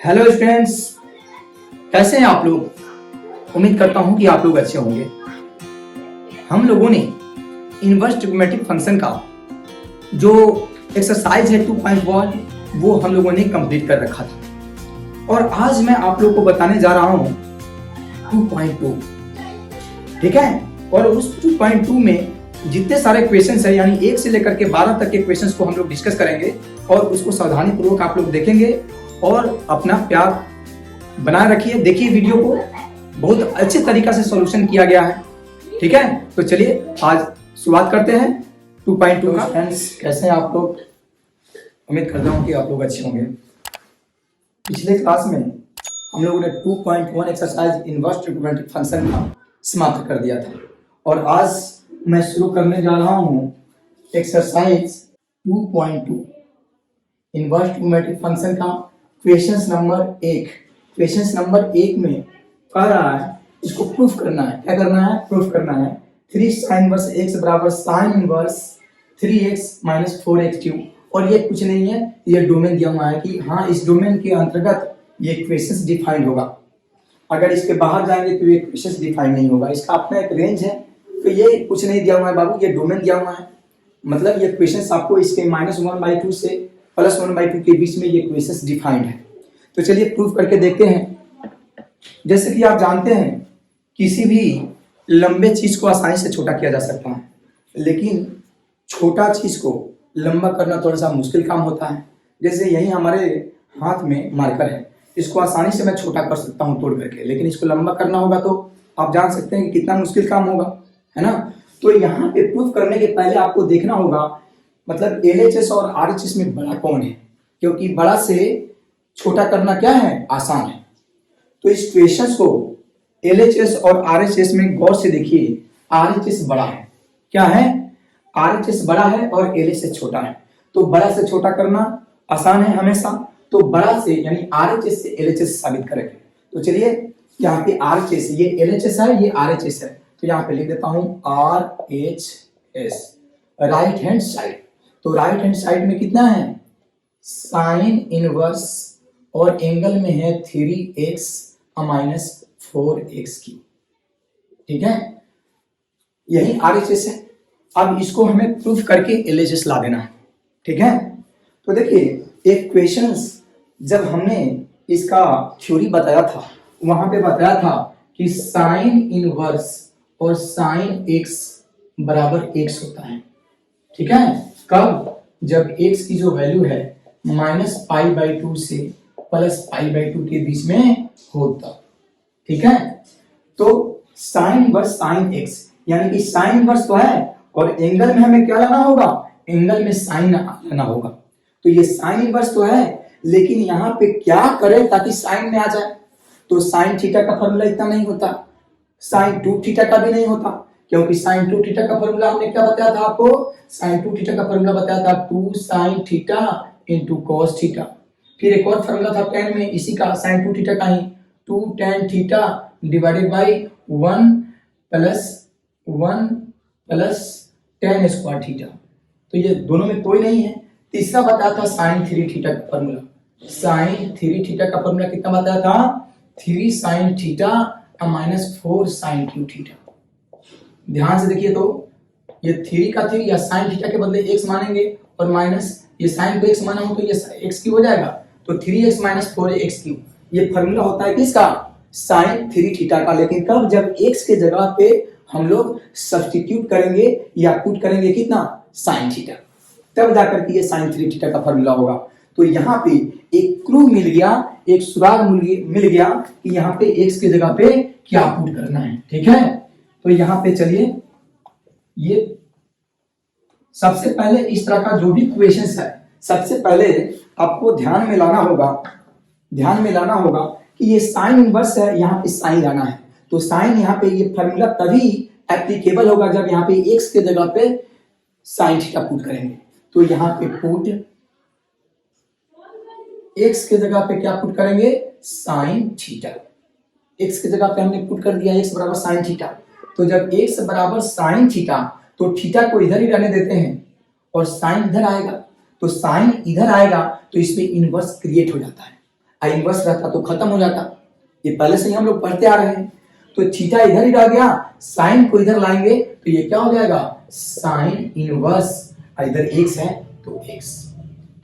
Hello students, कैसे हैं आप लोग। उम्मीद करता हूं कि आप लोग अच्छे होंगे। हम लोगों ने इनवर्स ट्रिग्नोमेट्रिक फंक्शन का जो एक्सरसाइज है 2.1 वो हम लोगों ने कंप्लीट कर रखा था और आज मैं आप लोग को बताने जा रहा हूं 2.2। ठीक है, और उस 2.2 में जितने सारे क्वेश्चंस है यानी 1 से लेकर के 12 तक के क्वेश्चंस को हम लोग डिस्कस करेंगे और उसको सावधानी पूर्वक आप लोग देखेंगे और अपना प्यार बनाए रखिए। देखिए वीडियो को, बहुत अच्छे तरीका से सॉल्यूशन किया गया है। ठीक है, तो चलिए आज शुरुआत करते हैं 2.2 का। फ्रेंड्स, कैसे हैं आप लोग। उम्मीद करता हूं कि आप लोग अच्छे होंगे। पिछले क्लास में हम लोगों ने 2.1 एक्सरसाइज इनवर्स ट्रिग्नोमेट्रिक फंक्शन का समाप्त कर दिया था और आज मैं शुरू करने जा रहा हूं एक्सरसाइज 2.2 इनवर्स ट्रिग्नोमेट्रिक फंक्शन का क्वेश्चन नंबर 1। क्वेश्चन नंबर 1 में कह रहा है इसको प्रूफ करना है। क्या करना है? प्रूफ करना है 3 sin इनवर्स x बराबर sin inverse 3x minus 4x3। और ये कुछ नहीं है, ये डोमेन दिया हुआ है कि हाँ इस डोमेन के अंतर्गत ये क्वेश्चन डिफाइंड होगा। अगर इसके बाहर जाएंगे तो ये क्वेश्चन डिफाइंड नहीं होगा। इसका अपना एक रेंज है, तो ये कुछ नहीं दिया हुआ है बाबू, ये डोमेन दिया हुआ है। मतलब ये क्वेश्चन आपको इसके -1/2 से +1/2 के बीच में ये क्वेश्चन डिफाइंड है। तो चलिए प्रूफ करके देखते हैं। जैसे कि आप जानते हैं किसी भी लंबे चीज को आसानी से छोटा किया जा सकता है, लेकिन छोटा चीज को लंबा करना थोड़ा सा मुश्किल काम होता है। जैसे यही हमारे हाथ में मार्कर है, इसको आसानी से मैं छोटा कर सकता हूं तोड़ करके, लेकिन इसको लंबा करना होगा तो आप जान सकते हैं कि कितना मुश्किल काम होगा, है ना। तो यहाँ पे प्रूफ करने के पहले आपको देखना होगा मतलब LHS और RHS में बड़ा कौन है, क्योंकि बड़ा से छोटा करना क्या है, आसान है। तो इस क्वेश्चन को LHS और RHS में गौर से देखिए। RHS बड़ा है, क्या है, RHS बड़ा है और LHS छोटा है। तो बड़ा से छोटा करना आसान है हमेशा, तो बड़ा से यानी RHS से LHS साबित करेंगे। तो चलिए यहाँ पे RHS, ये LHS है, ये RHS है, तो यहाँ पे लिख देता हूं RHS राइट हैंड साइड। तो राइट हैंड साइड में कितना है, साइन इनवर्स और एंगल में है 3x माइनस 4x की। ठीक है, यही RHS है। अब इसको हमें प्रूफ करके LHS ला देना है। ठीक है, तो देखिए एक क्वेश्चन जब हमने इसका थ्योरी बताया था वहां पे बताया था कि साइन इनवर्स और साइन x बराबर x होता है। ठीक है, कब, जब x की जो वैल्यू है -π/2 से +π/2 के बीच में होता। ठीक है, तो साइन इनवर्स साइन x यानी कि साइन इनवर्स तो है और एंगल में हमें क्या लाना होगा, एंगल में साइन लाना होगा। तो ये साइन इनवर्स तो है, लेकिन यहाँ पे क्या करें ताकि साइन में आ जाए। तो साइन थीटा का फॉर्मूला इतना नहीं होता, साइन 2 थीटा का भी नहीं होता, क्योंकि साइन 2 थीटा का फॉर्मूला हमने क्या बताया था आपको, साइन 2 थीटा का फॉर्मूला बताया था 2 sin theta into cos theta. फिर एक और फॉर्मूला था tan में, इसी का साइन 2 थीटा का ही 2 tan theta divided by 1 plus tan square theta. तो ये दोनों में कोई नहीं है। तीसरा बताया था साइन 3 थीटा का फॉर्मूला। साइन 3 थीटा का फॉर्मूला कितना बताया था, 3 sin theta minus 4 sin Q theta. ध्यान से देखिए, तो ये 3 का 3 या sin थीटा के बदले x मानेंगे और माइनस ये sin को x माना हो तो ये x क्यू हो जाएगा, तो 3x माइनस 4x क्यू। ये फॉर्मूला होता है किसका, sin 3 थीटा का। लेकिन कब, जब x के जगह पे हम लोग सब्स्टिट्यूट करेंगे या पुट करेंगे कितना, sin थीटा, तब जाकर के ये sin 3 थीटा का फॉर्मूला होगा। तो यहाँ पे एक क्लू मिल गया, एक सुराग मिल गया कि यहाँ पे x के जगह पे क्या पुट करना है। ठीक है, तो यहाँ पे चलिए, ये सबसे पहले इस तरह का जो भी क्वेश्चन है, सबसे पहले आपको ध्यान में लाना होगा कि ये साइन इनवर्स है, यहाँ पे साइन लाना है। तो साइन यहाँ पे ये फॉर्मूला तभी एप्लीकेबल होगा जब यहाँ पे x के जगह पे साइन थीटा पुट करेंगे। तो यहाँ पे पुट x के जगह पे क्या पुट करेंगे, साइन थीटा। x के जगह पे हमने पुट कर दिया x बराबर साइन थीटा। तो जब x बराबर साइन थीटा, तो थीटा को इधर ही रहने देते हैं और साइन इधर आएगा, तो साइन इधर आएगा तो इसमें इनवर्स क्रिएट हो जाता है। आई इनवर्स रहता तो खत्म हो जाता। ये पहले से ही हम लोग पढ़ते आ रहे हैं। तो थीटा इधर ही रह गया, साइन को इधर लाएंगे तो ये क्या हो जाएगा, साइन इनवर्स, इधर एक्स है तो एक्स।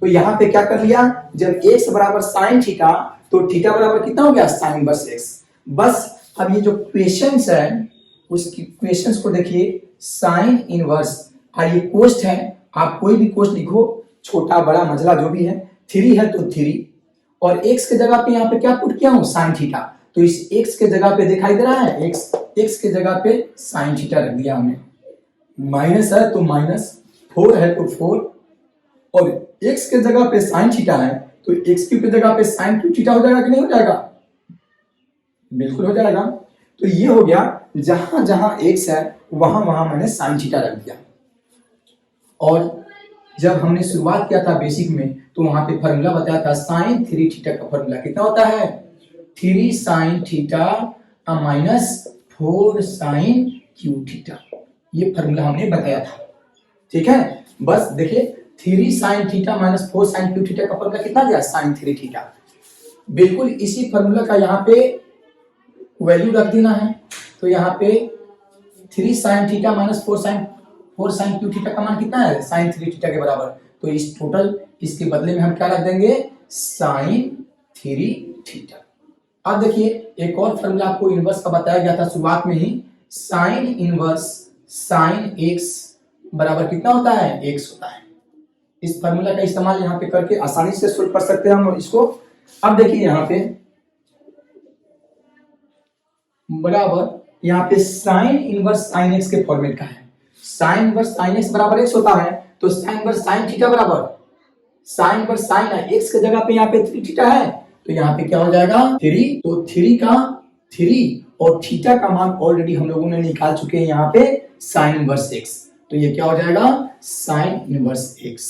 तो यहाँ पे क्या कर लिया, जब एक्स बराबर साइन थीटा तो थीटा बराबर कितना हो गया, साइन इनवर्स एक्स। बस अब ये जो क्वेश्चंस है उसकी क्वेश्चंस को देखिए, साइन इनवर्स और ये कोस्ट है, आप कोई भी कोस्ट लिखो, छोटा बड़ा मझला जो भी है, 3 है तो 3 और एक्स के जगह पे यहाँ पे क्या पुट किया हूँ, साइन थीटा। तो इस एक्स के जगह पे दिखाई दे रहा है, एक्स के जगह पे साइन थीटा रख दिया हमने। माइनस है तो माइनस, 4 है तो 4 और एक्स के जगह पे साइन थीटा है तो एक्स क्यूब की जगह पे साइन क्यूब थीटा हो जाएगा कि नहीं हो जाएगा, बिल्कुल हो जाएगा। तो ये हो गया, जहां जहां एक्स है वहां वहां मैंने साइन थीटा रख दिया। और जब हमने शुरुआत किया था बेसिक में तो वहां पे फॉर्मूला बताया था, साइन 3 थीटा का फॉर्मूला कितना होता है, 3 sine theta minus 4 sine cube theta. ये फॉर्मूला हमने बताया था, ठीक है। बस देखिए 3 sine theta minus 4 sine cube theta का फॉर्मूला कितना गया, साइन 3 थीटा। बिल्कुल इसी फॉर्मूला का यहाँ पे वैल्यू रख देना है। तो यहाँ पे 3 sine theta minus 4 sine cube theta का मान कितना है, साइन 3 थीटा के बराबर। तो इस टोटल इसके बदले में हम क्या रख देंगे, साइन 3 थीटा। अब देखिए एक और फॉर्मूला आपको इनवर्स का बताया गया था शुरुआत में ही, साइन इनवर्स साइन एक्स बराबर कितना होता है, एक्स होता है। इस फॉर्मूला का इस्तेमाल यहाँ पे करके आसानी से सोल्व कर सकते हैं हम इसको। अब देखिए यहाँ पे बराबर, यहाँ पे साइन इनवर्स साइन एक्स के फॉर्मेट का है, साइन इनवर्स साइन एक्स बराबर एक्स होता है। तो साइन इनवर्स साइन थीटा बराबर साइन इनवर्स साइन है, एक्स के जगह पे यहाँ पे 3 थीटा है तो यहाँ पे क्या हो जाएगा 3। तो 3 का 3 और थीटा का मान ऑलरेडी हम लोगों ने निकाल चुके हैं यहाँ पे साइन इनवर्स एक्स। तो ये क्या हो जाएगा, साइन इनवर्स एक्स।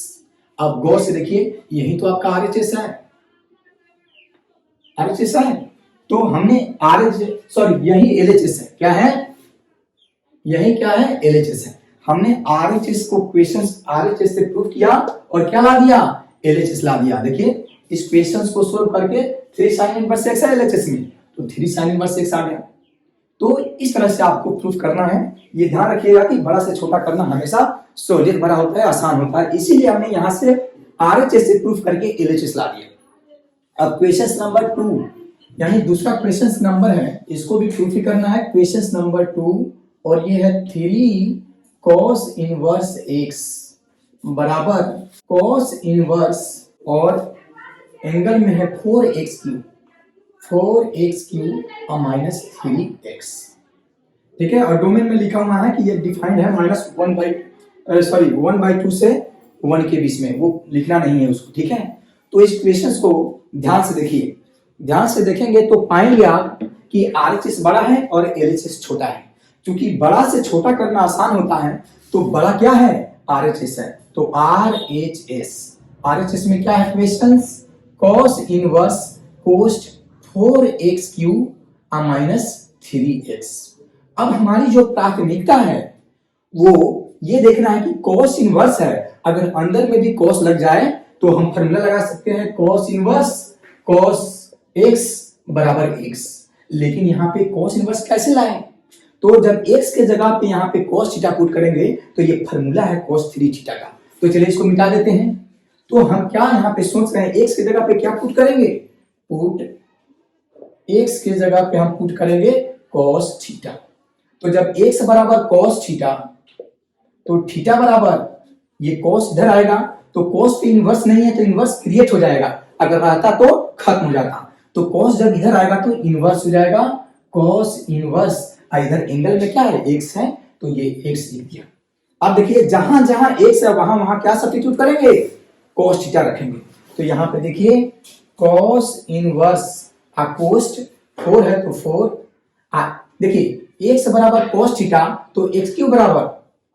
अब गौर से देखिए, यही तो आपका आरएचएस है, आरएचएस है। तो हमने यही एलएचएस है, क्या है, यही क्या है, एलएचएस है। हमने आरएचएस को क्वेश्चंस आरएचएस से प्रूव किया और क्या ला दिया, एलएचएस ला दिया। देखिए इस क्वेश्चंस को सोल्व करके 3 साइन इनवर्स एक्स है एलएचएस में, तो 3 साइन इनवर्स एक्स आ गया। तो इस तरह से आपको प्रूफ करना है। ये ध्यान रखिएगा कि बड़ा से छोटा करना हमेशा सहूलियत भरा होता है, आसान होता है, इसीलिए हमने यहाँ से आरएचएस से प्रूफ करके एलएचएस ला दिया। अब क्वेश्चन नंबर 2 यानी दूसरा क्वेश्चन नंबर है, इसको भी प्रूफ ही करना है, क्वेश्चन नंबर 2 और ये है 3 cos इनवर्स x बराबर cos इनवर्स और एंगल में है 4x क्यूब और माइनस 3x, ठीक है। और डोमेन में लिखा हुआ है कि ये डिफाइंड है -1/2 से 1 के बीच में, वो लिखना नहीं है उसको, ठीक है। तो इस क्वेश्चन को ध्यान से देखिए, ध्यान से देखेंगे तो पाएंगे आप कि आरएचएस बड़ा है और एलएचएस छोटा है। क्योंकि बड़ा से छोटा करना आसान होता है तो बड़ा क्या है, आरएचएस है। तो आरएचएस में क्या है, questions cos inverse cos 4x cube minus 3x। अब हमारी जो प्राथमिकता है वो ये देखना है कि cos इनवर्स है, अगर अंदर में भी cos लग जाए तो हम फॉर्मूला लगा सकते हैं cos इनवर्स cos x बराबर x। लेकिन यहाँ पे cos इनवर्स कैसे लाएं, तो जब x के जगह पे यहाँ पे cos थीटा पुट करेंगे तो ये फॉर्मूला है cos 3 थीटा का। तो चलिए इसको मिटा देते हैं। तो हम क्या यहाँ पे सोच रहे हैं, x के जगह पे क्या पुट करेंगे, x के जगह पे हम पुट करेंगे cos थीटा। तो जब x बराबर cos थीटा तो थीटा बराबर ये cos इधर आएगा, तो cos पे इनवर्स नहीं है तो इनवर्स क्रिएट हो जाएगा, अगर रहता तो खत्म हो जाता। तो cos जब इधर आएगा तो इनवर्स हो जाएगा cos इनवर्स, इधर एंगल में क्या है, x है, तो ये x लिख दिया। अब देखिए जहां जहां x है वहां वहां क्या सब्स्टिट्यूट करेंगे, cos थीटा रखेंगे। तो यहाँ पे देखिए cos इनवर्स कोस्ट 4 है तो 4, देखिए x बराबर cos थीटा तो x क्यूब बराबर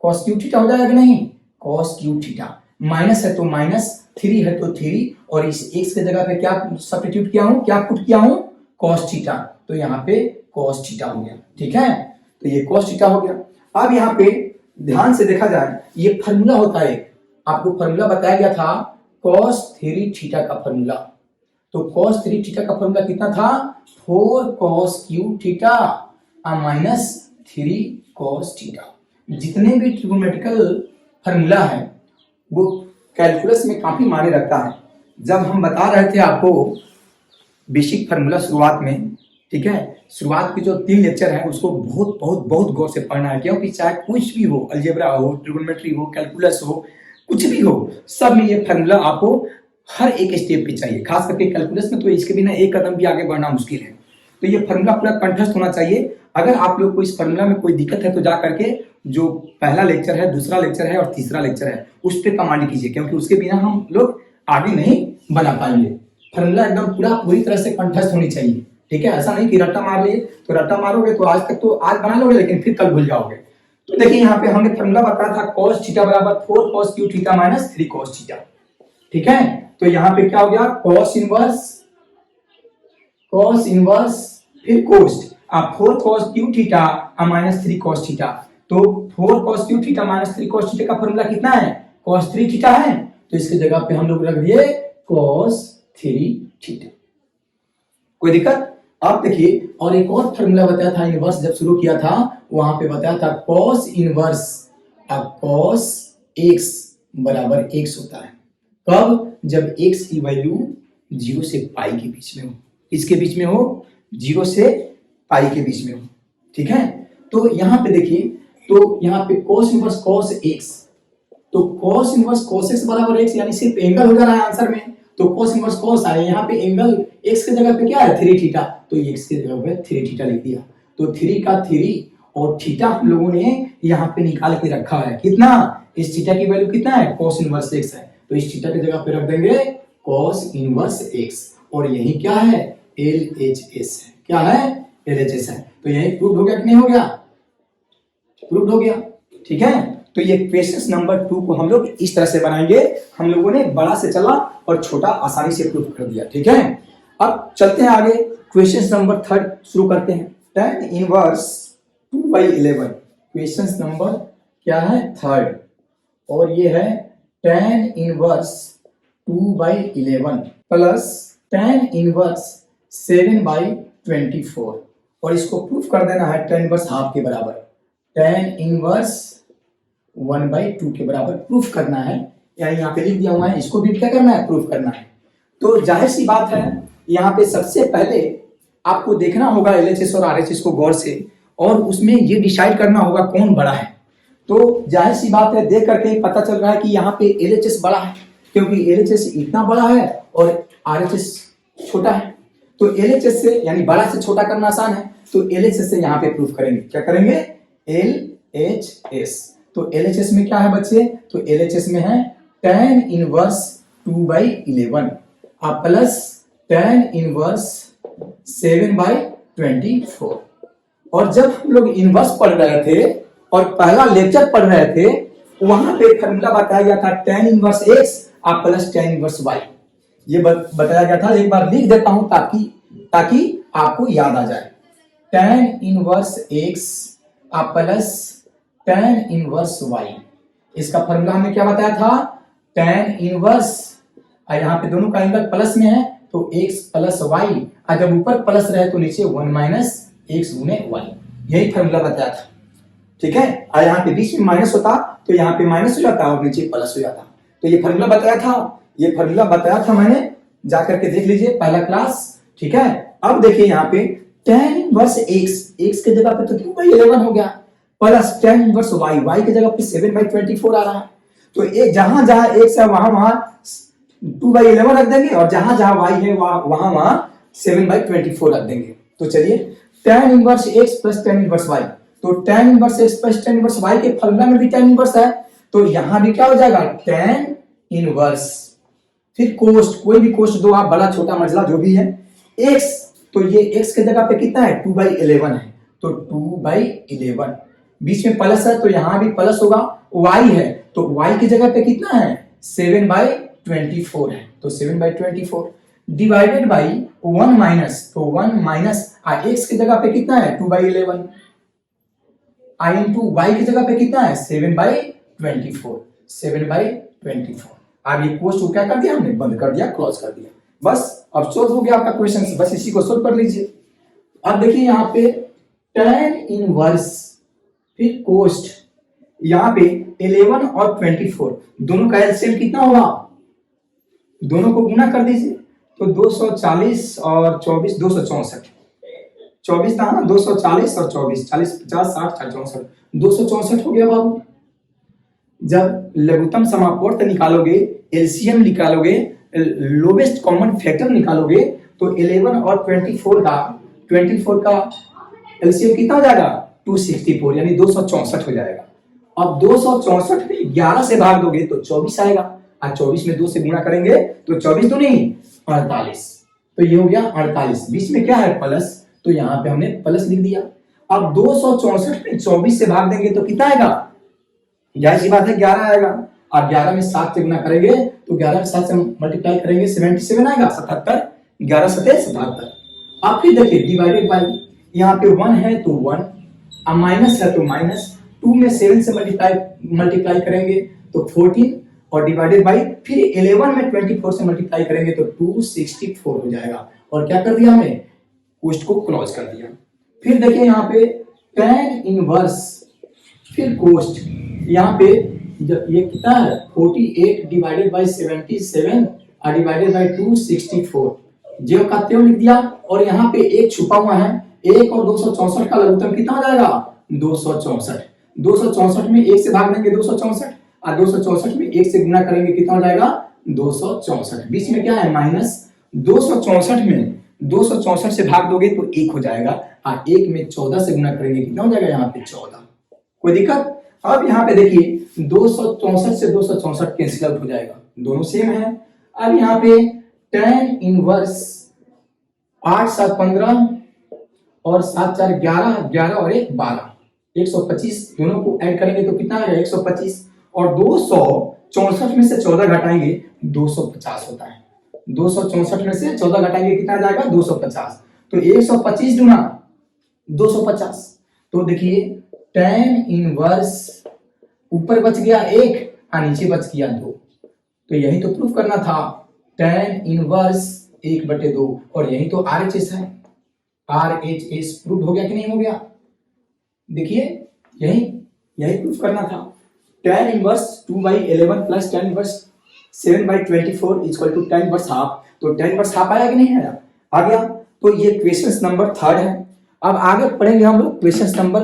cos क्यूब थीटा हो जाएगा कि नहीं, cos क्यूब थीटा। माइनस है तो माइनस, 3 है तो 3 और इस x के जगह पे क्या सब्स्टिट्यूट किया हूं, क्या पुट किया हूं, cos थीटा। तो यहाँ पे cos थीटा हो गया, ठीक है। तो ये cos थीटा हो गया। अब यहाँ पे ध्यान से देखा जाए, ये फॉर्मूला होता है, आपको फॉर्मूला बताया गया था cos 3 थीटा का फॉर्मूला। तो cos 3 थीटा का फॉर्मूला कितना था, 4 cos Q theta minus 3 cos theta. जितने भी ट्रिगोनोमेट्रिकल फॉर्मूला है वो कैलकुलस में काफी मायने रखता है। जब हम बता रहे थे आपको बेसिक फार्मूला शुरुआत में, ठीक है, शुरुआत की जो 3 लेक्चर है उसको बहुत बहुत बहुत गौर से पढ़ना है, क्योंकि चाहे कुछ भी हो, अलजेब्रा हो, ट्रिगोनोमेट्री हो, कैलकुलस हो, कुछ भी हो, सब में ये फार्मूला आपको हर एक स्टेप पे चाहिए। खास करके कैलकुलस में तो इसके बिना एक कदम भी आगे बढ़ना मुश्किल है। तो ये फार्मूला पूरा कंठस्थ होना चाहिए। अगर आप लोग को इस फार्मूला में कोई दिक्कत है तो जा करके जो पहला लेक्चर है, दूसरा लेक्चर है और तीसरा लेक्चर है उस पर कमांड कीजिए, क्योंकि उसके बिना हम लोग आगे नहीं बना पाएंगे। फार्मूला एकदम पूरी तरह से कंठस्थ होनी चाहिए, ठीक है। ऐसा नहीं कि रट्टा मार लिए, तो रट्टा मारोगे तो आज तक तो आज बना लोगे लेकिन फिर कल भूल जाओगे। तो देखिए यहाँ पे हमने फार्मूला बताया था cos थीटा बराबर 4 cos Q theta minus 3 cos theta, ठीक है। तो यहाँ पे क्या हो गया, cos इनवर्स फिर कोस्ट, आप 4 cos Q theta minus 3 cos theta. तो 4 cos Q theta minus 3 cos theta का फार्मूला कितना है, cos 3 थीटा है, तो इसके जगह पे हम लोग रख दिए cos 3 थीटा। कोई दिक्कत? आप देखिए, और एक और फार्मूला बताया था इनवर्स, जब शुरू किया था वहां पे बताया था cos इनवर्स, अब cos x बराबर x होता है। कब? जब x की वैल्यू 0 से पाई के बीच में हो, इसके बीच में हो, 0 से पाई के बीच में हो, ठीक है। तो यहाँ पे देखिए, तो यहाँ पे cos इनवर्स cos x, तो cos इनवर्स cos x बराबर x, यानी सिर्फ एंगल हो जा रहा है आंसर में, तो cos इनवर्स cos आया, यहाँ पे एंगल x के जगह पे क्या है 3 थीटा, तो x के जगह पे 3 थीटा लिख दिया। तो 3 का 3 और थीटा हम लोगों ने यहाँ पे निकाल के रखा है, कितना, इस थीटा की वैल्यू कितना है, cos इनवर्स x है, तो इस थीटा की जगह पे रख देंगे cos इनवर्स x, और यही क्या है, LHS है। क्या है, LHS है। तो यही प्रूव हो गया कि नहीं हो गया, प्रूव हो गया, ठीक है। तो ये क्वेश्चन नंबर 2 को हम लोग इस तरह से बनाएंगे। हम लोगों ने बड़ा से चला और छोटा आसानी से प्रूव कर दिया, ठीक है। अब चलते हैं आगे, क्वेश्चन नंबर 3 शुरू करते हैं। tan इनवर्स 2/11, क्वेश्चन नंबर क्या है, 3, और ये है tan inverse 2/11 plus tan inverse 7/24, और इसको प्रूफ कर देना है tan इनवर्स हाफ के बराबर, tan इनवर्स 1/2 के बराबर प्रूफ करना है, यानी यहाँ पे लिख दिया हुआ है, इसको भी क्या करना है, प्रूफ करना है। तो जाहिर सी बात है, यहाँ पे सबसे पहले आपको देखना होगा LHS और RHS को गौर से, और उसमें ये डिसाइड करना होगा कौन बड़ा है। तो जाहिर सी बात है, देख करके ही पता चल रहा है कि यहाँ पे LHS बड़ा है, क्योंकि LHS इतना बड़ा है और RHS छोटा है। तो LHS से, यानी बड़ा से छोटा करना आसान है, तो LHS से यहाँ पे प्रूफ करेंगे। क्या करेंगे, LHS। तो LHS में क्या है बच्चे, तो LHS में है tan inverse 2/11 plus tan inverse 7/24। और जब हम लोग इनवर्स पढ़ रहे थे और पहला लेक्चर पढ़ रहे थे, वहां पे फॉर्मूला बताया गया था tan inverse x plus tan inverse y, ये बताया गया था। एक बार लिख देता हूं ताकि आपको याद आ जाए। tan inverse x plus tan inverse y, इसका फॉर्मूला हमने क्या बताया था, tan इनवर्स, यहाँ पे दोनों का एंगल प्लस में है तो x प्लस y, और जब ऊपर प्लस रहे तो नीचे 1 माइनस x गुने y, यही फॉर्मूला बताया था, ठीक है। और यहाँ पे बीच में माइनस होता तो यहाँ पे माइनस हो जाता और नीचे प्लस हो जाता। तो ये फॉर्मूला बताया था, ये फॉर्मूला बताया था मैंने, जाकर के देख लीजिए पहला क्लास, ठीक है। अब देखिए यहाँ पे tan इनवर्स x के जगह पे तो 2/11 हो गया, प्लस tan इनवर्स y के जगह पे 7/24 आ रहा है। तो एक जहां जहां x है वहां 2/11 रख देंगे, और जहां जहां y है वहां 7/24 रख देंगे। तो चलिए, tan inverse x plus tan inverse y, तो tan inverse x plus tan inverse y के फॉर्मूला में भी tan इनवर्स है, तो यहां भी क्या हो जाएगा, tan इनवर्स फिर कोस्ट, कोई भी कोस्ट दो आप, बड़ा छोटा मझला जो भी है, x, तो ये x के जगह पे कितना है, 2/11 है, तो 2/11, बीच में प्लस है तो यहां भी प्लस होगा, y है तो y की जगह पे कितना है, 7/24 है, तो 7/24 डिवाइडेड बाई 1 माइनस, तो 1 माइनस x की जगह पे कितना है, 2/11, i इंटू y की जगह पे कितना है, 7/24, 7/24। अब ये कोस्ट को क्या कर दिया हमने, बंद कर दिया, क्लोज कर दिया। बस अब सोल्व हो गया आपका क्वेश्चन, बस इसी को सोल्व कर लीजिए। अब देखिए यहाँ पे tan इनवर्स फिर कोस्ट, यहाँ पे 11 और 24 दोनों का एलसीएम कितना होगा, दोनों को गुना कर दीजिए तो 240 और 24 264, 24 था ना, 240 और 24 40 50 60 64 264 हो गया बाबू। जब लघुत्तम समापवर्त निकालोगे, एलसीएम निकालोगे, लोवेस्ट कॉमन फैक्टर निकालोगे तो 11 और 24 का एलसीएम कितना हो जाएगा 264 यानी 264 हो जाएगा। अब 264 में 11 से भाग दोगे तो 24 आएगा, और 24 में 2 से गुणा करेंगे तो 24 तो नहीं 48, तो ये हो गया 48। बीच में क्या है प्लस, तो यहाँ पे हमने प्लस लिख दिया। अब 264 में 24 से भाग देंगे तो कितना आएगा, जाहिर सी बात है 11 आएगा, और 11 में 7 से गुणा करेंगे तो 11 में 7 से मल्टीप्लाई करेंगे 77 आएगा, 77, 11 7 77। आप फिर देखिए डिवाइडेड बाय, यहाँ पे 1 है तो 1, अब माइनस है तो माइनस, 2 में 7 से मल्टीप्लाई करेंगे तो 14, और डिवाइडेड बाय फिर 11 में 24 से मल्टीप्लाई करेंगे तो 264 हो जाएगा। और क्या कर दिया हमने, कोष्ट को क्लोज कर दिया। फिर देखिए यहाँ पे tan इनवर्स फिर कोष्ट, यहाँ पे जब ये कितना है 48 डिवाइडेड बाय 77 और डिवाइडेड बाय 264, जो का त्यों लिख दिया। और यहाँ पे एक छुपा हुआ है, 1 और 264 का लघुत्तम कितना हो जाएगा 264, 264 में 1 से भाग देंगे 264, और 264 में 1 से गुना करेंगे कितना हो जाएगा 264। बीच में क्या है माइनस, 264 से भाग दोगे तो 1 हो जाएगा, और 1 में 14 से गुना करेंगे कितना हो जाएगा यहाँ पे 14। कोई दिक्कत। अब यहाँ पे देखिए 264 से 264 कैंसिल आउट हो जाएगा, दोनों सेम है। अब यहाँ पे tan इनवर्स 8 7 15 और 7 4 11, 11 और 1 12, 125 दोनों को ऐड करेंगे तो कितना आएगा 125, और 264 में से 14 घटाएंगे 250 होता है, 264 में से 14 घटाएंगे कितना जाएगा 250, तो 125 गुना 250। तो देखिए tan इनवर्स ऊपर बच गया 1 और नीचे बच गया 2, तो यही तो प्रूफ करना था, tan इनवर्स 1/2, और यही तो RHS है, RHS प्रूफ हो गया कि नहीं हो गया। देखिए यही प्रूफ करना था। tan inverse 2/11 plus tan inverse 7/24 equal to tan inverse half, तो tan इनवर्स हाफ आया कि नहीं आया, आ गया। तो ये क्वेश्चन नंबर 3 है। अब आगे पढ़ेंगे हम लोग क्वेश्चन नंबर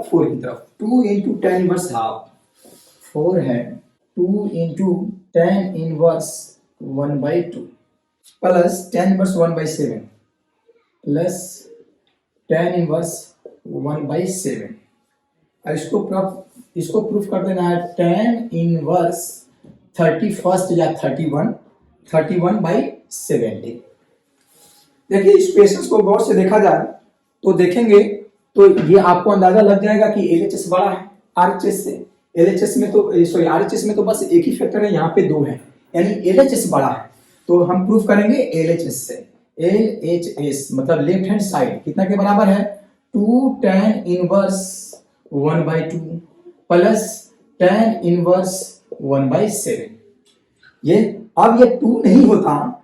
4 की तरफ। 2 इंटू tan इनवर्स हाफ 4 है, 2 into tan inverse 1/2 plus tan inverse 1/7 plus tan inverse 1/7, और इसको प्रूफ कर देना है tan इनवर्स 31 या 31/70। देखिए इस क्वेश्चन को गौर से देखा जाए तो देखेंगे तो ये आपको अंदाजा लग जाएगा कि LHS बड़ा है RHS से। RHS में तो बस एक ही फैक्टर है, यहाँ पे 2 है, यानी LHS बड़ा है, तो हम प्रूफ करेंगे LHS से। LHS मतलब लेफ्ट हैंड साइड कितना के बराबर है 2 tan inverse 1/2 plus tan inverse 1/7। ये अब ये 2 नहीं होता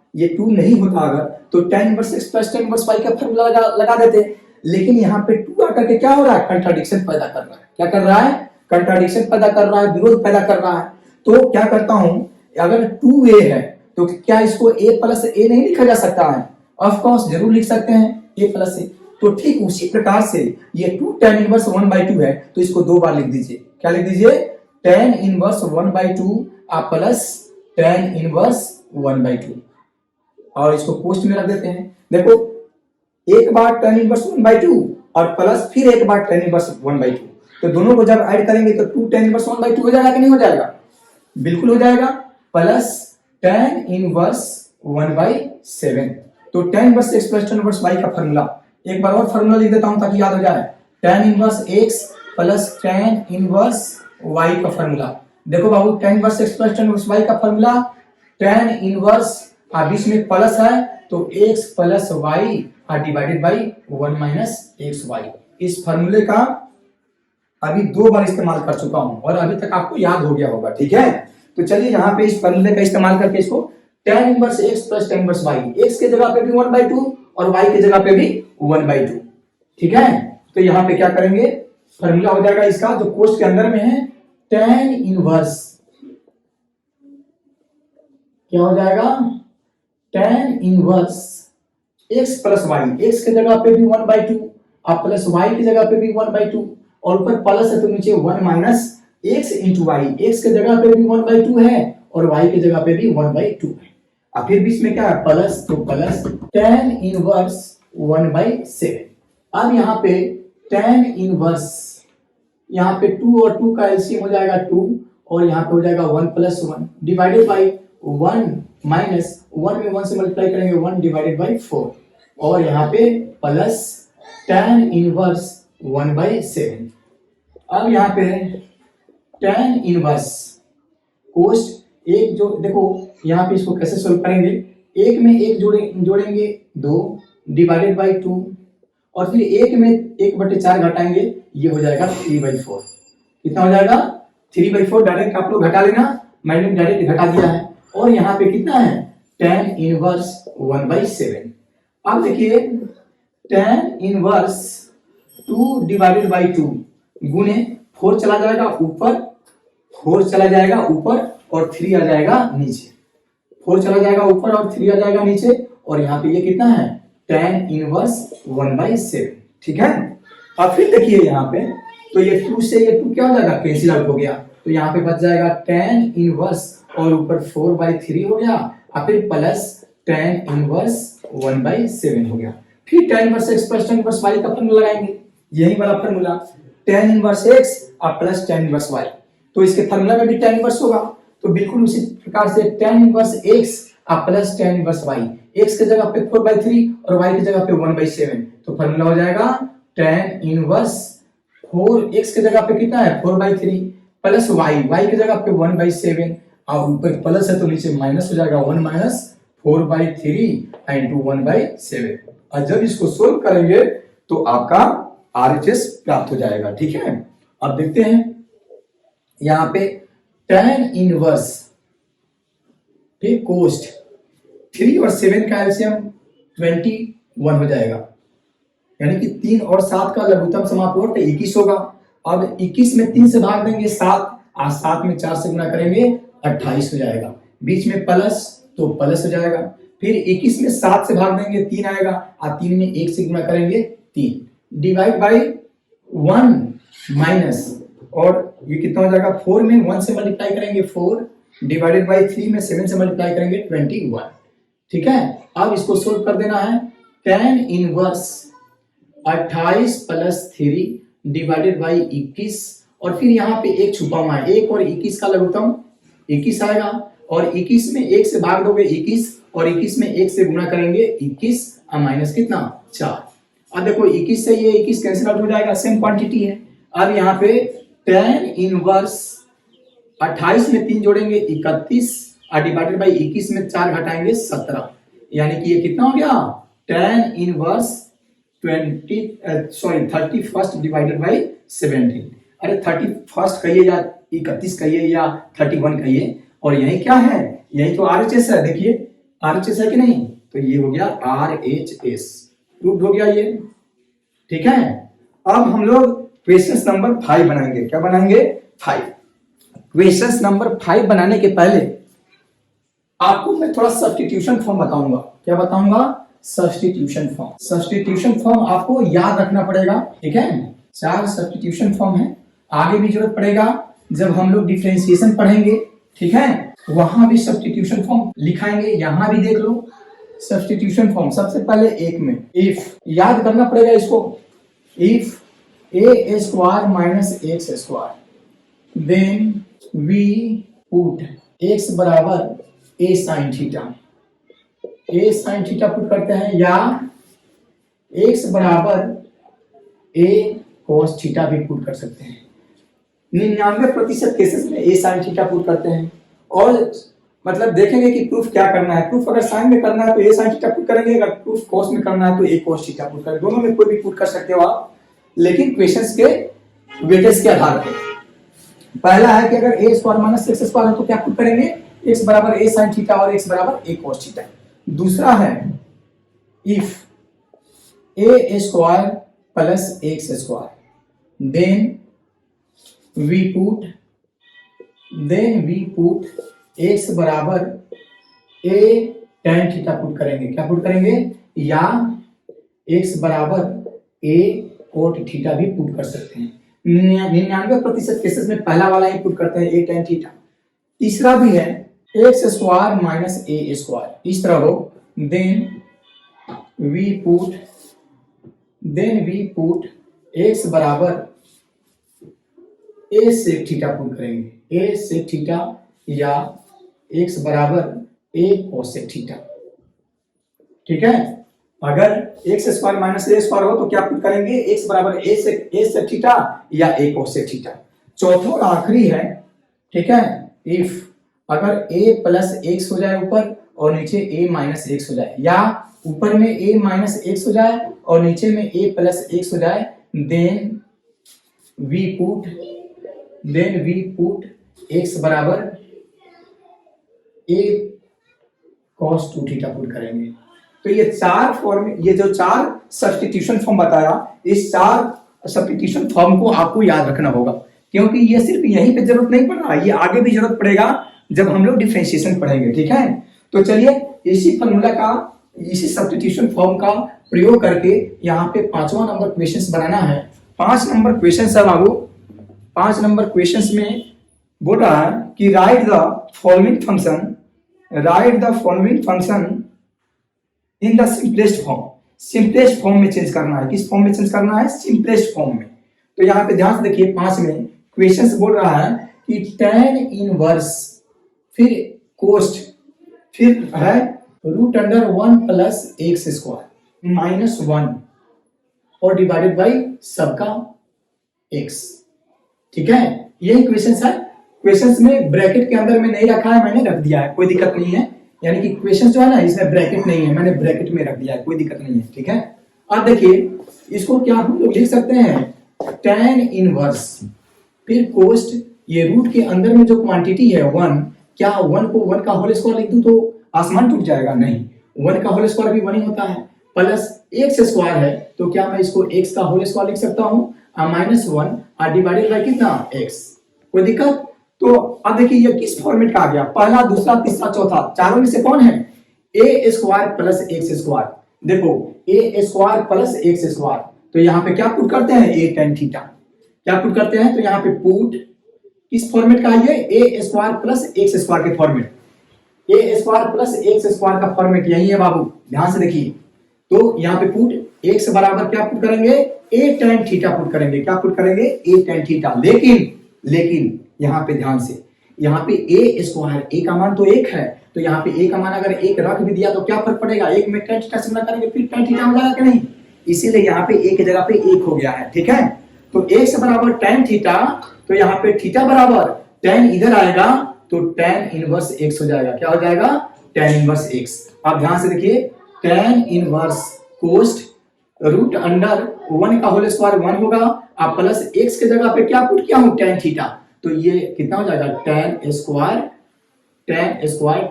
अगर तो tan inverse x plus tan inverse y का फॉर्मूला लगा देते, लेकिन यहाँ पे 2 आकर के क्या हो रहा है कंट्राडिक्शन पैदा कर रहा है। क्या कर रहा है, कंट्राडिक्शन पैदा कर रहा है, विरोध पैदा कर रहा है। तो क्या करता हूं, अगर 2a है तो क्या इसको a प्लस a नहीं लिखा जा सकता है, ऑफ कोर्स जरूर लिख सकते हैं a प्लस a। तो ठीक उसी प्रकार से ये 2 tan इनवर्स 1/2 है, तो इसको 2 बार लिख दीजिए। क्या लिख दीजिए tan inverse 1/2 plus tan inverse 1/2, और इसको पोस्ट में रख देते हैं। देखो एक बार tan इनवर्स 1/2 और प्लस फिर एक बार tan इनवर्स 1/2, तो दोनों को जब ऐड करेंगे तो 2 tan इनवर्स 1/2 हो जाएगा कि नहीं हो जाएगा, बिल्कुल हो जाएगा, प्लस tan इनवर्स 1/7। तो tan inverse x plus tan inverse y का फार्मूला, एक बार और फार्मूला लिख देता हूं ताकि याद हो जाए, tan inverse x plus tan inverse y का फार्मूला। देखो बाबू tan inverse x plus tan inverse y का फार्मूला, tan इनवर्स बीच में प्लस है तो x plus y divided by 1 minus xy। इस फार्मूले का अभी 2 बार इस्तेमाल कर चुका हूं और अभी तक आपको याद हो गया होगा, ठीक है। तो चलिए यहाँ पे इस फॉर्मूले का इस्तेमाल करके इसको tan inverse x plus tan inverse y, x के जगह पे भी 1/2 और y के जगह पे भी 1/2, ठीक है। तो यहाँ पे क्या करेंगे, फॉर्मूला हो जाएगा इसका जो कोष्ठ के अंदर में है, tan इनवर्स, क्या हो जाएगा, tan inverse x plus y, x के जगह पे भी 1/2 और प्लस y की जगह पे भी 1/2 और ऊपर प्लस है तो नीचे 1 minus x into y, x के जगह पे भी 1/2 है और y की जगह पे भी 1/2 है, और फिर बीच में क्या है प्लस, तो प्लस tan इनवर्स 1/7। अब यहाँ पे tan इनवर्स, यहाँ पे 2 और 2 का एलसीएम हो जाएगा 2 और यहाँ पे हो जाएगा 1 प्लस 1 डिवाइडेड बाई 1 माइनस 1 में 1 से मल्टीप्लाई करेंगे 1 डिवाइडेड बाई 4 और यहाँ पे प्लस tan इनवर्स 1/7। अब यहाँ पे tan इनवर्स कोष्ठ एक, जो देखो यहाँ पे इसको कैसे सोल्व करेंगे, एक में एक जोड़ेंगे 2 डिवाइडेड बाई 2 और फिर एक में 1/4 घटाएंगे, ये हो जाएगा 3/4। कितना हो जाएगा 3/4, डायरेक्ट आप लोग घटा लेना, मैंने डायरेक्ट घटा दिया है। और यहाँ पे कितना है tan इनवर्स 1/7। अब देखिए tan इनवर्स 2 डिवाइडेड बाई 2 गुने 4 चला जाएगा ऊपर, 4 चला जाएगा ऊपर और 3 आ जाएगा नीचे, 4 चला जाएगा ऊपर और 3 आ जाएगा नीचे और यहाँ पे ये कितना है tan इनवर्स 1/7, ठीक है। अब फिर देखिए यहाँ पे, तो ये 2 से ये 2 क्या हो जाएगा कैंसिल आउट हो गया, तो यहाँ पे बच जाएगा tan इनवर्स और ऊपर 4/3 हो गया और फिर प्लस tan इनवर्स 1/7 हो गया। फिर tan inverse x plus tan inverse y का फॉर्मूला लगाएंगे, यही वाला फॉर्मूला tan इनवर्स x और प्लस tan इनवर्स y, तो इसके फॉर्मूला में भी tan इनवर्स होगा, तो बिल्कुल उसी प्रकार से tan इनवर्स x और plus tan inverse y, x के जगह पे 4/3 और y की जगह पे 1/7, तो फॉर्मूला हो जाएगा tan इनवर्स 4x के जगह पे कितना है 4/3 प्लस y की जगह पे 1/7 और ऊपर प्लस है तो नीचे माइनस हो जाएगा 1 माइनस 4/3 इंटू 1/7। और जब इसको सोल्व करेंगे तो आपका RHS प्राप्त हो जाएगा, ठीक है। अब देखते हैं यहाँ पे tan इनवर्स फिर कोष्ठ 3 और 7 का एलसीएम 21 हो जाएगा, यानी कि 3 और 7 का लघुत्तम समापवर्त 21 होगा। अब 21 में 3 से भाग देंगे 7 और 7 में 4 से गुना करेंगे 28 हो जाएगा, बीच में प्लस तो प्लस हो जाएगा, फिर 21 में 7 से भाग देंगे 3 आएगा और 3 में 1 से गुना करेंगे 3 डिवाइड बाई 1 माइनस, और ये कितना हो जाएगा 4 में 1 से मल्टीप्लाई करेंगे 4 डिवाइडेड बाई 3 में 7 से मल्टीप्लाई करेंगे 21, ठीक है। अब इसको सोल्व कर देना है, tan inverse 28 plus 3 divided by 21 और फिर यहाँ पे एक छुपा हुआ है 1 और 21 का लघुत्तम 21 आएगा और 21 में 1 से भाग दोगे 21 और 21 में 1 से गुना करेंगे 21 और माइनस कितना 4। अब देखो 21 से ये 21 कैंसिल आउट हो जाएगा, सेम क्वांटिटी है। अब यहाँ पे tan इनवर्स 28 में 3 जोड़ेंगे 31 और डिवाइडेड बाई 21 में 4 घटाएंगे 17, यानी कि ये कितना हो गया tan इनवर्स 31 डिवाइडेड बाई 17। अरे 31 कहिए या 31 कहिए या 31 कहिए, और यही क्या है, यही तो RHS है। देखिए RHS है कि नहीं, तो ये हो गया RHS, प्रूव्ड हो गया ये, ठीक है। अब हम लोग क्वेश्चन नंबर 5 बनाएंगे। क्या बनाएंगे 5। क्वेश्चन नंबर 5 बनाने के पहले आपको मैं थोड़ा सब्स्टिट्यूशन फॉर्म बताऊंगा। क्या बताऊंगा, सब्स्टिट्यूशन फॉर्म। सब्स्टिट्यूशन फॉर्म आपको याद रखना पड़ेगा, ठीक है। 4 सब्स्टिट्यूशन फॉर्म है, आगे भी जरूरत पड़ेगा जब हम लोग डिफरेंशिएशन पढ़ेंगे, ठीक है, वहां भी सब्स्टिट्यूशन फॉर्म लिखाएंगे। यहां भी देख लो सब्स्टिट्यूशन फॉर्म। सबसे पहले एक में इफ याद करना पड़ेगा इसको, if a square minus x square then we put x बराबर a sine theta, a sine theta put करते हैं, या x बराबर a cos थीटा भी पुट कर सकते हैं। 99% केसेस में a साइन थीटा पुट करते हैं, और मतलब देखेंगे कि प्रूफ क्या करना है। प्रूफ अगर साइन में करना है तो a साइन थीटा पुट करेंगे, अगर प्रूफ cos में करना है तो a cos थीटा पुट करेंगे। दोनों में कोई भी पुट कर सकते हो आप, लेकिन क्वेश्चंस के वेटेज के आधार पर। पहला है कि अगर a square minus x square है तो क्या पुट करेंगे, एक्स बराबर ए साइन थीटा और एक्स बराबर ए कॉस थीटा। दूसरा है if a square plus x square then we put x बराबर ए tan थीटा पुट करेंगे। क्या पुट करेंगे, या एक्स बराबर ए कोट थीटा भी पुट कर सकते हैं। 99% केसेस में पहला वाला ही पुट करते हैं, ए tan थीटा। तीसरा भी है x square minus a square, इस तरह हो, देन वी पुट एक्स बराबर ए सेक थीटा पुट करेंगे, ए सेक थीटा या एक्स बराबर ए कोसेक थीटा। ठीक है, अगर x square minus a square हो तो क्या पुट करेंगे, एक्स बराबर ए सेक थीटा या ए कोसेक थीटा। चौथा और आखिरी है, ठीक है, इफ अगर ए प्लस एक्स हो जाए ऊपर और नीचे ए माइनस एक्स हो जाए, या ऊपर में ए माइनस एक्स हो जाए और नीचे में ए प्लस एक्स हो जाए, देन वी पुट एक्स बराबर ए कॉस 2 थीटा पुट करेंगे। तो ये चार फॉर्म, ये जो चार सब्स्टिट्यूशन फॉर्म बताया, इस चार सब्स्टिट्यूशन फॉर्म को आपको याद रखना होगा, क्योंकि ये सिर्फ यहीं पे जरूरत नहीं पड़ रहा, ये आगे भी जरूरत पड़ेगा जब हम लोग डिफरेंशिएशन पढ़ेंगे। ठीक है, तो चलिए इसी फॉर्मूला का, इसी सब्स्टिट्यूशन फॉर्म का प्रयोग करके यहाँ पे 5वां नंबर क्वेश्चन बनाना है। 5 नंबर क्वेश्चन है बाबू। 5 नंबर क्वेश्चन में बोल रहा है कि right the following function in the simplest form. Simplest form में चेंज करना है। किस फॉर्म में चेंज करना है, सिंपलेस्ट फॉर्म में। तो यहाँ पे ध्यान से देखिए, 5 में क्वेश्चन बोल रहा है कि tan इनवर्स फिर कोस्ट फिर है root under 1 plus x square minus 1 और डिवाइडेड बाई सबका x। ठीक है, यही क्वेश्चन है। क्वेश्चंस में ब्रैकेट के अंदर में नहीं रखा है, मैंने रख दिया है, कोई दिक्कत नहीं है। यानी कि क्वेश्चन जो है ना, इसमें ब्रैकेट नहीं है, मैंने ब्रैकेट में रख दिया है, कोई दिक्कत नहीं है। ठीक है, अब देखिए इसको क्या हम लोग लिख सकते हैं, tan इनवर्स फिर कोस्ट, ये रूट के अंदर में जो क्वांटिटी है 1, क्या 1 को 1 का होल स्क्वायर लिख दूं तो आसमान टूट जाएगा? नहीं, 1 का होल स्क्वायर भी 1 ही होता है, प्लस एक्स स्क्वायर है तो क्या मैं इसको x का होल स्क्वायर लिख सकता हूं, माइनस 1 और डिवाइडेड बाय कितना, x। कोई दिक्कत? तो अब देखिए ये किस फॉर्मेट का आ गया, पहला, दूसरा, तीसरा, चौथा, चारों में से कौन है, ए स्क्वायर प्लस एक्स स्क्वायर। देखो ए स्क्वायर प्लस एक्स स्क्वायर, तो यहाँ पे क्या पुट करते हैं, ए tan थीटा। क्या पुट करते हैं, तो यहाँ पे पुट किस फॉर्मेट का है, ए स्क्वायर प्लस एक्स स्क्वायर के फॉर्मेट। ए स्क्वायर प्लस एक्स स्क्वायर का फॉर्मेट यही है बाबू, ध्यान से देखिए। तो यहाँ पे पुट एक्स बराबर क्या पुट करेंगे, ए tan थीटा पुट करेंगे। क्या पुट करेंगे, ए tan थीटा। लेकिन यहाँ पे ध्यान से, यहाँ पे ए स्क्वायर, ए का मान तो 1 है, तो यहाँ पे ए का मान अगर 1 रख भी दिया तो क्या फर्क पड़ेगा, 1 में tan थीटा से गुणा करेंगे फिर tan थीटा हो जाएगा कि नहीं, इसीलिए यहाँ पे ए की जगह पे 1 हो गया है। ठीक है, तो x बराबर tan थीटा, तो यहाँ पे थीटा बराबर tan इधर आएगा तो tan इनवर्स x हो जाएगा। क्या हो जाएगा, tan इनवर्स x। आप ध्यान से देखिए, tan inverse cos root under 1 का होल स्क्वायर 1 होगा, आप प्लस x के जगह पे क्या पुट किया हूं, tan थीटा, तो ये कितना हो जाएगा, tan स्क्वायर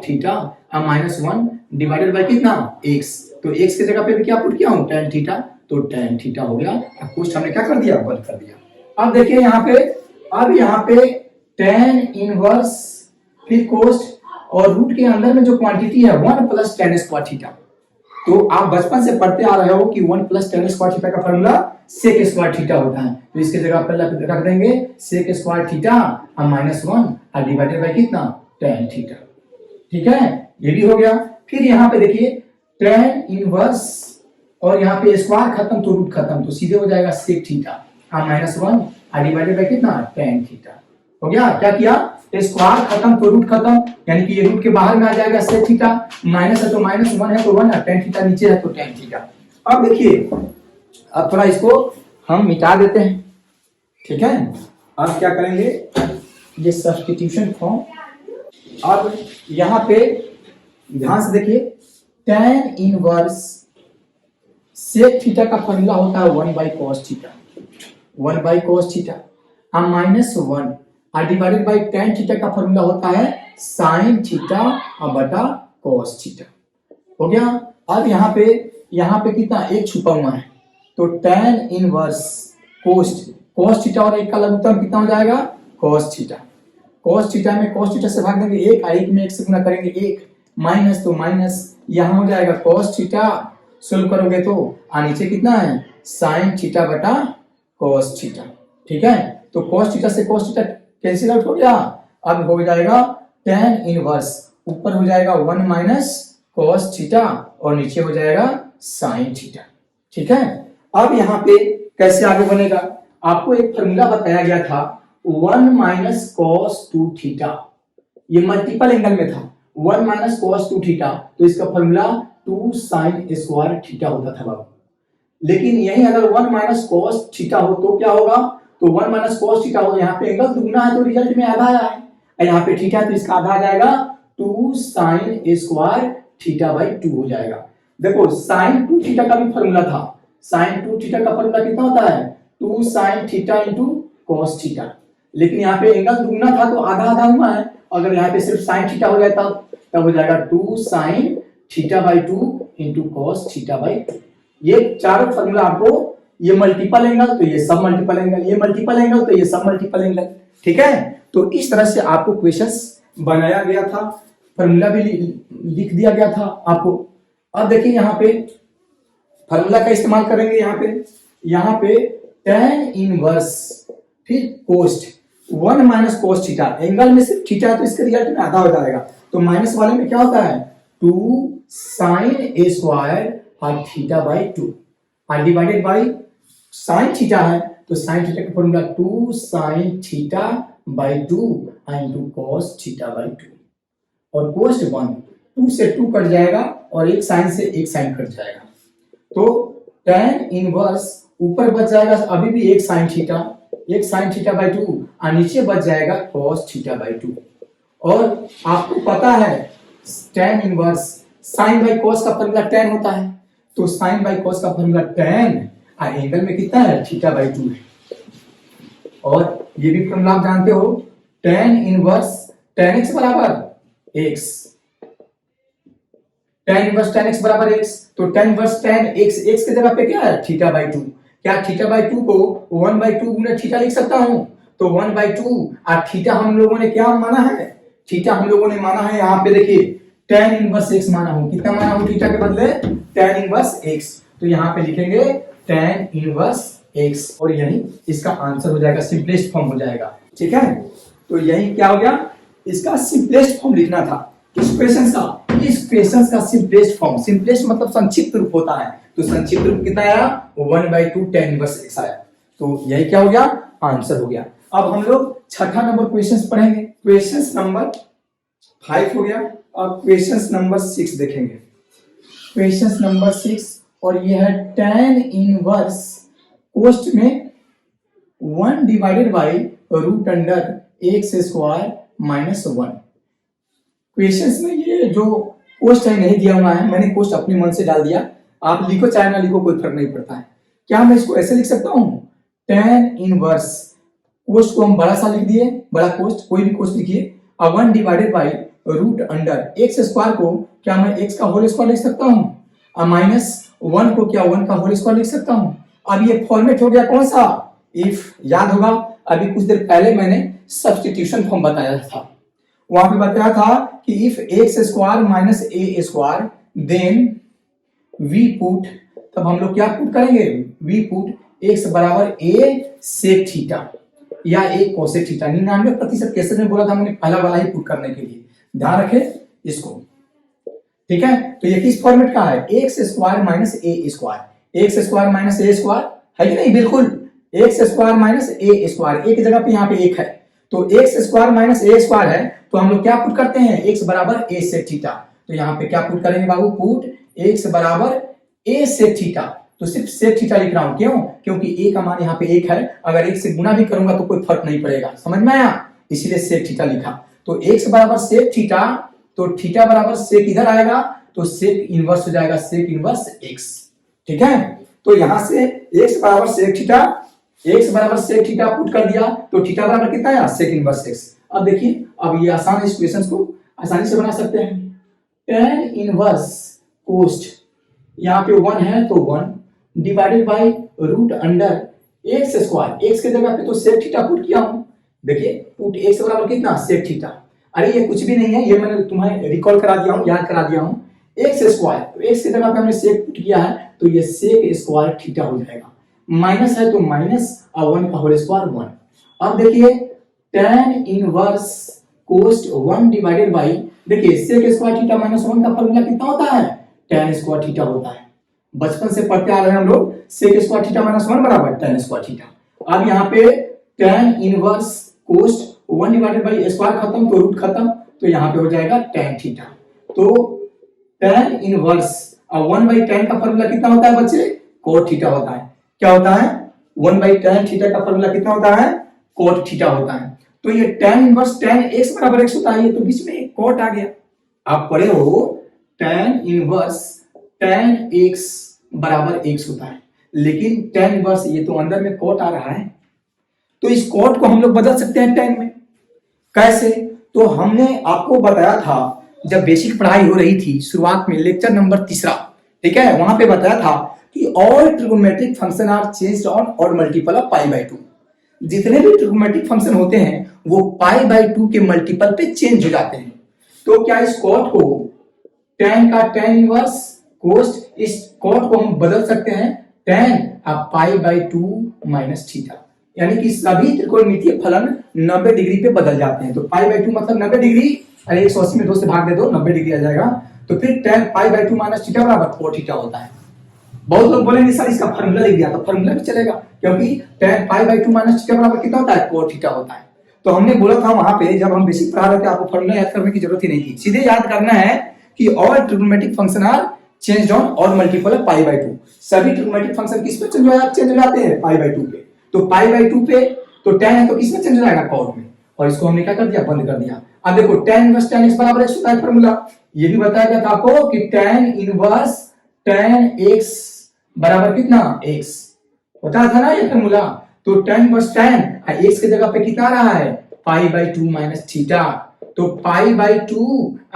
थीटा और माइनस 1 डिवाइडेड बाय कितना, x। तो x के जगह पे भी क्या पुट किया हूं, tan थीटा, तो tan थीटा हो गया। अब कोस्ट हमने क्या कर दिया, बंद कर दिया। अब देखिए यहाँ पे, अब यहाँ पे tan इनवर्स फिर कोस्ट और रूट के अंदर में जो क्वांटिटी है 1 प्लस tan स्क्वायर थीटा। तो आप बचपन से पढ़ते आ रहे हो कि 1 प्लस tan स्क्वायर थीटा का फॉर्मूला sec स्क्वायर थीटा होता है, तो इसके जगह पर रख देंगे sec स्क्वायर थीटा और माइनस 1 और डिवाइडेड बाय कितना, tan थीटा। ठीक है, ये भी हो गया। फिर यहाँ पे देखिए tan इनवर्स और यहाँ पे स्क्वायर खत्म तो रूट खत्म, तो सीधे हो जाएगा sec थीटा और माइनस 1 और डिवाइडेड बाय कितना, tan थीटा। हो गया, क्या किया, स्क्वायर खत्म तो रूट खत्म, यानी कि ये रूट के बाहर में आ जाएगा sec थीटा, माइनस है तो माइनस 1 है तो 1 है, tan थीटा नीचे है तो tan थीटा। अब देखिए, अब थोड़ा इसको हम मिटा देते हैं। ठीक है, अब क्या करेंगे, ये सब्स्टिट्यूशन फॉर्म। अब यहाँ पे ध्यान से देखिए, tan इनवर्स sec थीटा का फॉर्मूला होता है 1 by cos theta, 1 by cos theta और माइनस 1 और डिवाइडेड बाई tan थीटा का फॉर्मूला होता है sin थीटा बटा cos थीटा। हो गया। अब यहाँ पे कितना एक छुपा हुआ है, तो tan इनवर्स cos थीटा और एक का लघुत्तम कितना हो जाएगा cos थीटा। cos थीटा में cos थीटा से भाग देंगे एक, एक में एक से गुना करेंगे एक, माइनस तो माइनस यहाँ हो जाएगा cos थीटा, सोल्व करोगे तो नीचे कितना है sin थीटा बटा cos थीटा। ठीक है, तो cos थीटा से cos थीटा कैंसिल आउट हो गया। अब हो जाएगा tan इनवर्स, ऊपर हो जाएगा 1 माइनस cos थीटा और नीचे हो जाएगा sin थीटा। ठीक है, अब यहाँ पे कैसे आगे बनेगा, आपको एक फॉर्मूला बताया गया था 1 माइनस cos 2 थीटा, ये मल्टीपल एंगल में था 1 माइनस cos 2 थीटा, तो इसका फॉर्मूला 2 sin स्क्वायर थीटा होता था बाबू। लेकिन यही अगर 1 माइनस cos थीटा हो तो क्या होगा, तो 1 माइनस cos थीटा हो, यहाँ पे एंगल दुगना है तो रिजल्ट में आधा आया है, यहाँ पे थीटा तो इसका आधा आ जाएगा 2 sin स्क्वायर थीटा बाई 2 हो जाएगा। देखो sin 2 थीटा का भी फॉर्मूला था, sin 2 थीटा का फॉर्मूला कितना होता है 2 sin theta into cos theta, लेकिन यहाँ पे एंगल दुगना था तो आधा आधा हुआ है, अगर यहाँ पे सिर्फ sin थीटा हो जाता तब हो जाएगा 2 sin theta by 2 into cos theta by 2। ये चारों फॉर्मूला आपको, ये मल्टीपल एंगल तो ये सब मल्टीपल एंगल, ये मल्टीपल एंगल तो ये सब मल्टीपल एंगल। ठीक है, तो इस तरह से आपको क्वेश्चंस बनाया गया था, फॉर्मूला भी लिख दिया गया था आपको। अब देखिए यहाँ पे फॉर्मूला का इस्तेमाल करेंगे, यहाँ पे tan इनवर्स फिर cos 1 minus cos theta, angle में सिर्फ थीटा तो इसके रिजल्ट में आधा हो जाएगा, तो माइनस वाले में क्या होता है 2 sin स्क्वायर और थीटा बाई 2 और डिवाइडेड बाई sin थीटा है तो sin थीटा का formula 2 sin theta by 2 into cos theta by 2 और कोस्ट 1, 2 से 2 कट जाएगा और एक साइन से एक साइन कट जाएगा, तो tan इनवर्स ऊपर बच जाएगा अभी भी एक sin थीटा बाई 2 और नीचे बच जाएगा cos थीटा बाई 2। और आपको पता है tan inverse sin by cos का फॉर्मूला tan होता है, तो sin बाई cos का फॉर्मूला tan और एंगल में कितना है थीटा बाई 2 है। और ये भी फॉर्मूला आप जानते हो tan इनवर्स tan x बराबर x, tan inverse tan x बराबर x, तो tan inverse tan x, x के जगह पे क्या है थीटा बाई 2, क्या थीटा बाई 2 को 1 बाई 2 गुना थीटा लिख सकता हूं, तो 1 बाई 2 और थीटा हम लोगों ने क्या माना है, थीटा हम लोगों ने माना है यहाँ पे देखिए tan इनवर्स x माना हो, कितना माना हो थीटा के बदले tan इनवर्स x, तो यहाँ पे लिखेंगे tan इनवर्स x और यही इसका आंसर हो जाएगा, सिंपलेस्ट फॉर्म हो जाएगा। ठीक है, तो यही क्या हो गया, इसका सिंपलेस्ट फॉर्म लिखना था इस क्वेश्चन का सिंपलेस्ट फॉर्म, सिंपलेस्ट मतलब संक्षिप्त रूप होता है, तो संक्षिप्त रूप कितना आया 1 बाई 2 tan इनवर्स x आया, तो यही क्या हो गया आंसर हो गया। अब हम लोग छठा नंबर क्वेश्चन पढ़ेंगे, क्वेश्चन नंबर 5 हो गया, अब क्वेश्चन नंबर 6 देखेंगे, क्वेश्चन नंबर 6 और ये है tan इनवर्स कोस्ट में 1 divided by root under x square minus 1। Questions में ये जो कोस्ट है नहीं दिया हुआ है, मैंने कोस्ट अपने मन से डाल दिया, आप लिखो चाहे ना लिखो कोई फर्क नहीं पड़ता है। क्या मैं इसको ऐसे लिख सकता हूँ tan इनवर्स कोस्ट को हम बड़ा सा लिख दिए, बड़ा कोस्ट कोई भी कोस्ट लिखिए, अब 1 divided by root under x square को क्या मैं x का होल स्क्वायर लिख सकता हूँ, और माइनस 1 को क्या 1 का होल स्क्वायर लिख सकता हूँ। अब ये फॉर्मेट हो गया कौन सा, इफ, याद होगा अभी कुछ देर पहले मैंने सब्स्टिट्यूशन फॉर्म बताया था, वहां पे बताया था कि if x square minus a square then we put, तब हम लोग क्या पुट करेंगे, वी पुट एक्स बराबर ए सेक थीटा या ए कोसेक थीटा, 99% केसेस में बोला था मैंने पहला वाला ही पुट करने के लिए, ध्यान रखे इसको। ठीक है, तो ये किस फॉर्मेट का है, x square minus a square, x square minus a square है कि नहीं, बिल्कुल x square minus a square, एक जगह पे यहाँ पे एक है, तो x square minus a square है, तो हम लोग क्या पुट करते हैं एक्स बराबर ए सेक थीटा, तो यहाँ पे क्या पुट करेंगे बाबू, पुट एक्स बराबर ए सेक थीटा, तो सिर्फ सेक थीटा लिख रहा हूं, क्यों, क्योंकि ए का मान यहाँ पे एक है, अगर एक से गुना भी करूंगा तो कोई फर्क नहीं पड़ेगा, समझ में आया, इसीलिए सेक थीटा लिखा। तो एक्स बराबर सेक थीटा, तो थीटा बराबर सेक इधर आएगा तो सेक इनवर्स हो जाएगा, सेक इनवर्स एक्स। ठीक है, तो यहां से एक्स बराबर सेक थीटा x बराबर sec थीटा पुट कर दिया तो थीटा बराबर कितना आया sec इनवर्स x। अब देखिए, अब ये आसान इस क्वेश्चन को आसानी से बना सकते हैं। tan इनवर्स कोस्ट, यहाँ पे 1 है तो 1 divided by root under x square, x के जगह पे तो sec थीटा पुट किया हूं। देखिए पुट x बराबर कितना sec थीटा, अरे ये कुछ भी नहीं है, ये मैंने तुम्हें रिकॉल करा दिया हूं, याद करा दिया हूं। एक्स स्क्वायर, तो एक्स की जगह पे हमने sec पुट किया है तो ये sec स्क्वायर थीटा हो जाएगा। माइनस है तो माइनस और 1 का होल स्क्वायर 1। अब देखिए tan inverse cos 1 divided by, देखिए sec स्क्वायर थीटा माइनस 1 का फॉर्मूला कितना होता है, tan स्क्वायर थीटा होता है। बचपन से पढ़ते आ रहे हैं हम लोग, sec स्क्वायर थीटा माइनस 1 बराबर tan स्क्वायर थीटा। अब यहाँ पे tan inverse cos 1 divided by square खत्म तो रूट खत्म, तो यहाँ पे हो जाएगा tan थीटा। तो tan इनवर्स और 1 बाय tan का फॉर्मूला कितना होता है बच्चे, cot थीटा होता है। क्या होता है, 1 बाय tan थीटा का फॉर्मूला कितना होता है, cot थीटा होता है। तो ये tan इनवर्स tan x बराबर x होता है, ये तो बीच में एक cot आ गया। आप पढ़े हो tan इनवर्स tan x बराबर x होता है, लेकिन tan इनवर्स ये तो अंदर में cot आ रहा है, तो इस cot को हम लोग बदल सकते हैं tan में। कैसे, तो हमने आपको बताया था जब बेसिक पढ़ाई हो रही थी शुरुआत में, लेक्चर नंबर 3, ठीक है, वहां पे बताया था कि all trigonometric function are changed on odd multiple of pi by 2। जितने भी ट्रिगोनोमेट्रिक फंक्शन होते हैं वो पाई बाय 2 के मल्टीपल पे चेंज हो जाते हैं। तो क्या इस cot को tan का tan इनवर्स कोस्ट, इस cot को हम बदल सकते हैं tan pi by 2 minus theta, यानी कि सभी त्रिकोणमितीय फलन 90 डिग्री पे बदल जाते हैं। तो पाई बाय 2 मतलब 90 डिग्री, अरे 180 में 2 से भाग दे दो, 90 डिग्री आ जाएगा। तो फिर tan pi by 2 minus theta बराबर cot थीटा होता है। बहुत लोग बोलेंगे सर इसका फार्मूला लिख दिया, तो फार्मूला भी चलेगा, क्योंकि tan pi by 2 minus theta बराबर कितना होता है, cot थीटा होता है। तो हमने बोला था वहां पे जब हम बेसिक पढ़ा रहे थे, आपको फार्मूला याद करने की जरूरत ही नहीं थी, सीधे याद करना है कि all trigonometric function are changed on odd multiple of pi by 2। सभी ट्रिगोनोमेट्रिक फंक्शन किस पे चेंज हो जाते हैं, पाई बाय 2 पे। तो पाई बाय 2 पे तो tan है तो किस में चेंज हो जाएगा, cot में, और इसको हमने क्या कर दिया, बंद कर दिया। अब देखो tan इनवर्स tan x बराबर x होता है फार्मूला, ये भी बताया गया था आपको कि tan इनवर्स tan x बराबर कितना, x होता था ना ये फार्मूला। तो tan इनवर्स tan x के जगह पे कितना आ रहा है, पाई बाय 2 माइनस थीटा। तो पाई बाय 2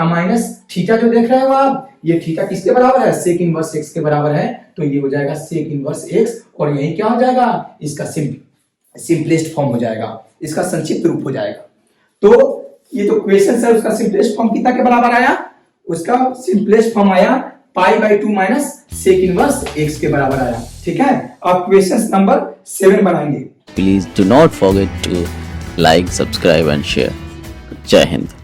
माइनस थीटा जो देख रहे हो आप, ये थीटा किसके बराबर है, sec इनवर्स x के बराबर है। तो ये हो जाएगा sec इनवर्स x, और यही क्या हो जाएगा, इसका सिंपलेस्ट फॉर्म हो जाएगा, इसका संक्षिप्त रूप हो जाएगा। तो ये जो क्वेश्चन है उसका सिंपलेस्ट फॉर्म कितना के बराबर आया, उसका सिंपलेस्ट फॉर्म आया पाई by 2 minus sec inverse x के बराबर आया। ठीक है, अब क्वेश्चन नंबर 7 बनाएंगे। Please do not forget to like, subscribe and share. Jai Hind.